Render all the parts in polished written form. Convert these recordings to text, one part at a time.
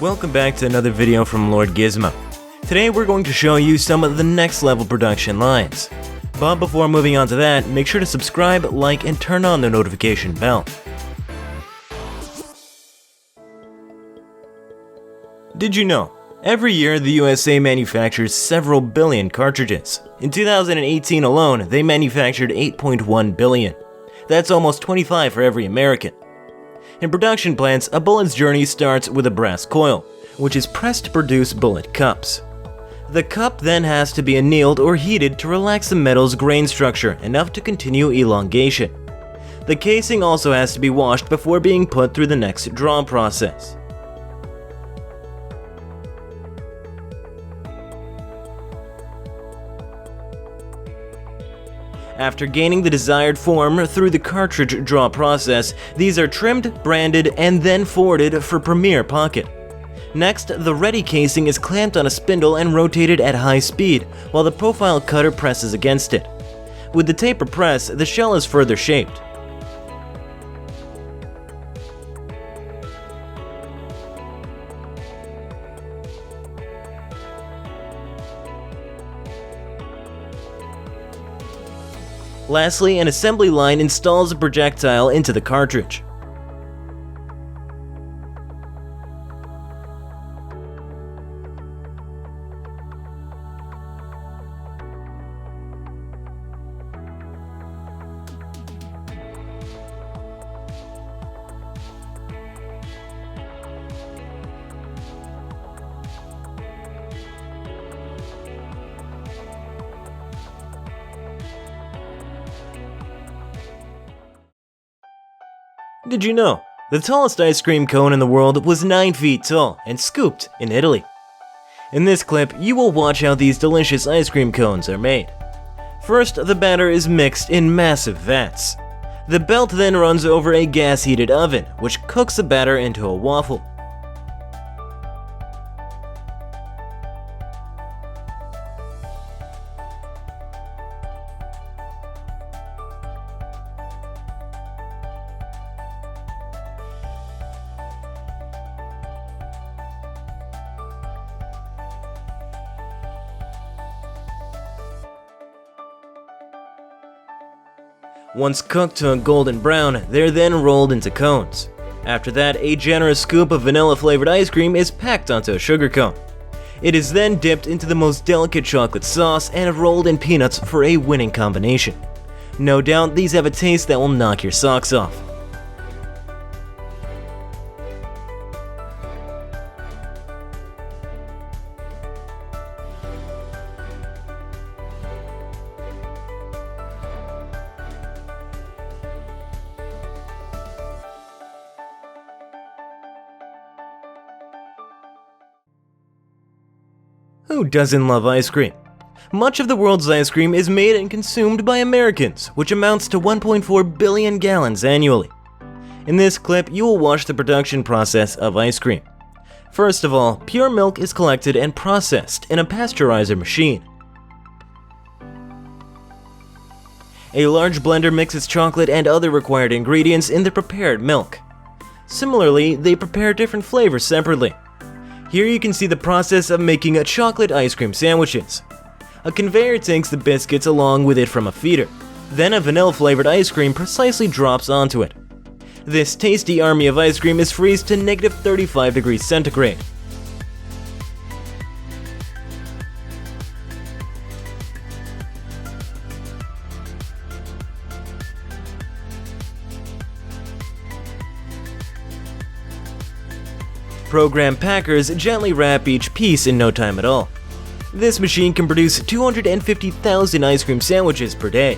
Welcome back to another video from Lord GIZMO. Today we're going to show you some of the next level production lines. But before moving on to that, make sure to subscribe, like, and turn on the notification bell. Did you know? Every year the USA manufactures several billion cartridges. In 2018 alone, they manufactured 8.1 billion. That's almost 25 for every American. In production plants, a bullet's journey starts with a brass coil, which is pressed to produce bullet cups. The cup then has to be annealed or heated to relax the metal's grain structure enough to continue elongation. The casing also has to be washed before being put through the next draw process. After gaining the desired form through the cartridge draw process, these are trimmed, branded, and then forwarded for premier pocket. Next, the ready casing is clamped on a spindle and rotated at high speed, while the profile cutter presses against it. With the taper press, the shell is further shaped. Lastly, an assembly line installs a projectile into the cartridge. Did you know? The tallest ice cream cone in the world was 9 feet tall and scooped in Italy. In this clip, you will watch how these delicious ice cream cones are made. First, the batter is mixed in massive vats. The belt then runs over a gas-heated oven, which cooks the batter into a waffle. Once cooked to a golden brown, they're then rolled into cones. After that, a generous scoop of vanilla-flavored ice cream is packed onto a sugar cone. It is then dipped into the most delicate chocolate sauce and rolled in peanuts for a winning combination. No doubt, these have a taste that will knock your socks off. Who doesn't love ice cream? Much of the world's ice cream is made and consumed by Americans, which amounts to 1.4 billion gallons annually. In this clip, you will watch the production process of ice cream. First of all, pure milk is collected and processed in a pasteurizer machine. A large blender mixes chocolate and other required ingredients in the prepared milk. Similarly, they prepare different flavors separately. Here you can see the process of making chocolate ice cream sandwiches. A conveyor takes the biscuits along with it from a feeder. Then a vanilla-flavored ice cream precisely drops onto it. This tasty army of ice cream is freezed to -35 degrees centigrade. Program packers gently wrap each piece in no time at all. This machine can produce 250,000 ice cream sandwiches per day.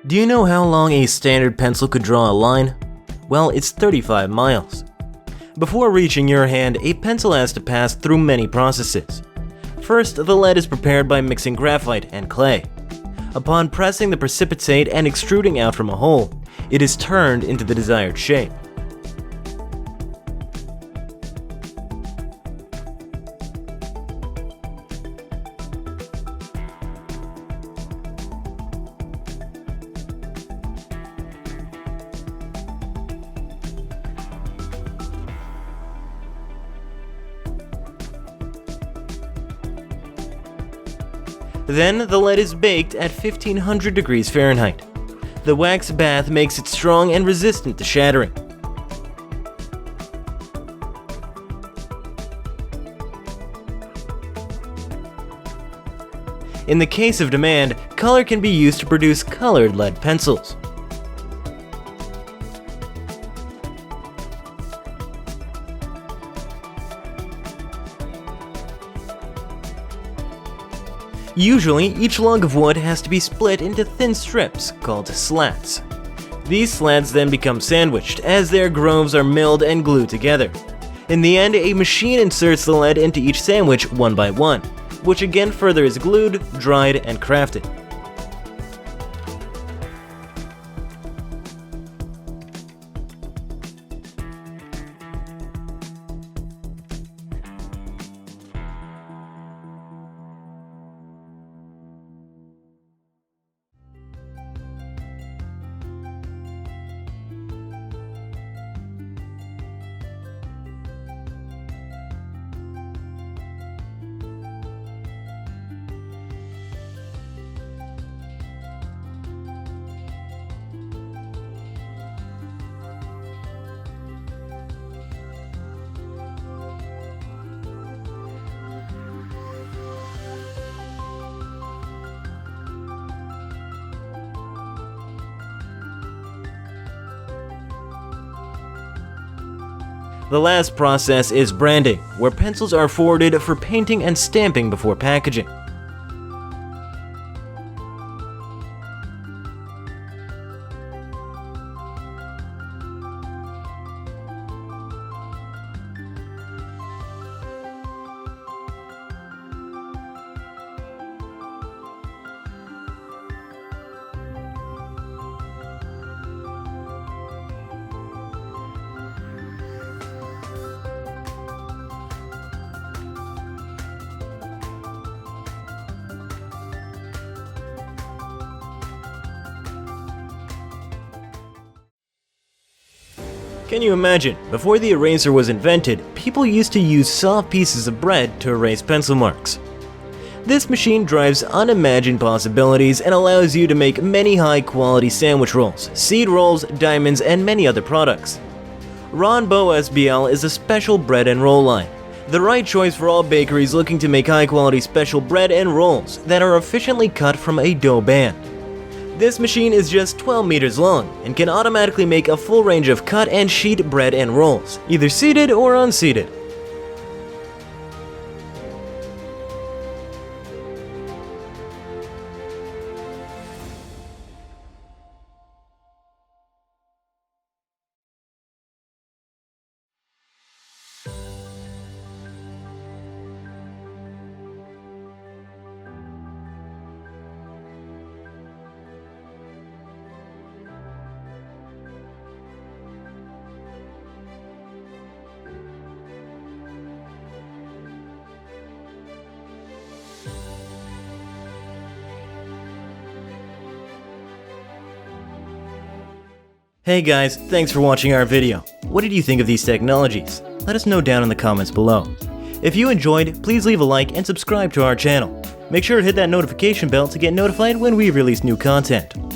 Do you know how long a standard pencil could draw a line? Well, it's 35 miles. Before reaching your hand, a pencil has to pass through many processes. First, the lead is prepared by mixing graphite and clay. Upon pressing the precipitate and extruding out from a hole, it is turned into the desired shape. Then the lead is baked at 1500 degrees Fahrenheit. The wax bath makes it strong and resistant to shattering. In the case of demand, color can be used to produce colored lead pencils. Usually, each log of wood has to be split into thin strips, called slats. These slats then become sandwiched, as their groves are milled and glued together. In the end, a machine inserts the lead into each sandwich one by one, which again further is glued, dried, and crafted. The last process is branding, where pencils are forwarded for painting and stamping before packaging. Can you imagine? Before the eraser was invented, people used to use soft pieces of bread to erase pencil marks. This machine drives unimagined possibilities and allows you to make many high-quality sandwich rolls, seed rolls, diamonds, and many other products. RONDO SBL is a special bread and roll line, the right choice for all bakeries looking to make high-quality special bread and rolls that are efficiently cut from a dough band. This machine is just 12 meters long and can automatically make a full range of cut and sheet bread and rolls, either seated or unseated. Hey guys, thanks for watching our video. What did you think of these technologies? Let us know down in the comments below. If you enjoyed, please leave a like and subscribe to our channel. Make sure to hit that notification bell to get notified when we release new content.